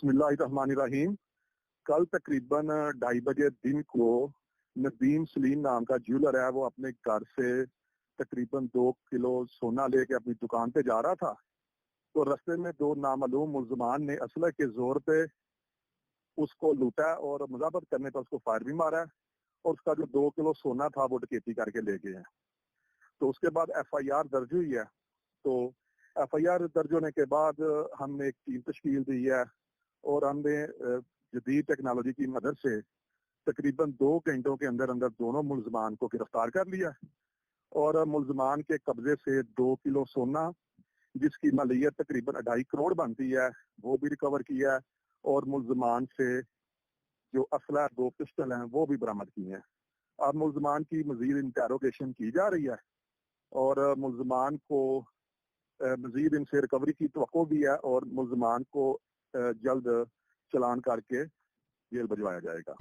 बिस्मिल्लाहिर्रहमानिर्रहीम। कल तकरीबन 2:30 बजे दिन को नदीम सलीम नाम का ज्वेलर है, वो अपने घर से तकरीबन 2 किलो सोना लेके अपनी दुकान पे जा रहा था। तो रास्ते में दो नामालूम मुल्ज़िमान ने असलहे के जोर पे उसको लूटा और मुज़ाहबत करने पर उसको फायर भी मारा है और उसका जो 2 किलो सोना था वो डकैती करके ले गए हैं। तो उसके बाद FIR दर्ज हुई है। तो FIR दर्ज होने के बाद हमने एक टीम तश्कील दी है और हमने जदीद टेक्नोलॉजी की मदद से तकरीबन 2 घंटों के अंदर अंदर दोनों मुल्ज़िमान को गिरफ्तार कर लिया और मुल्ज़िमान के कब्जे से 2 किलो सोना जिसकी मालियत तकरीबन 2.5 करोड़ बनती है वो भी रिकवर किया है और मुल्ज़िमान से जो असला 2 पिस्टल हैं वो भी बरामद किए हैं। अब मुल्ज़िमान की मजीद इंटेरोगेशन की जा रही है और मुल्ज़िमान को मजीद इनसे रिकवरी की तवक्को भी है और मुल्ज़िमान को जल्द चलान करके जेल भिजवाया जाएगा।